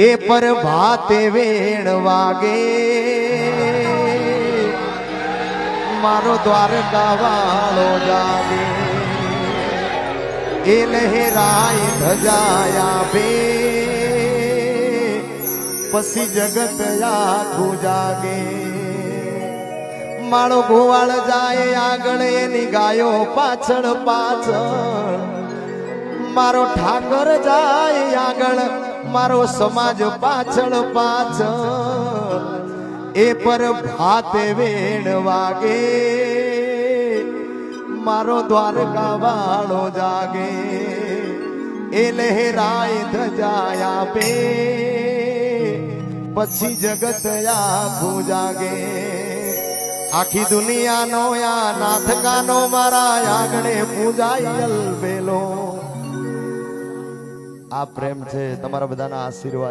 એ પર ભાતે વેણ વાગે મારો દ્વારકા વાળો જાગે એ લહેરાય ધજાયા બે પછી જગત આખું જાગે મારો ગોવાળ જાય આગળ એની ગાયો પાછળ પાછળ મારો ઠાકર જાય આગળ મારો સમાજ પાછળ પાછળ એ પર ભાતે વેણ વાગે મારો દ્વારકા વાળો જાગે એ લહેરાય ધજાયા બે પછી જગત આખું જાગે આખી દુનિયાનો યા નાથકાનો મારા આગળે પૂજાય અલબેલો આ પ્રેમ છે તમારા બધાના આશીર્વાદ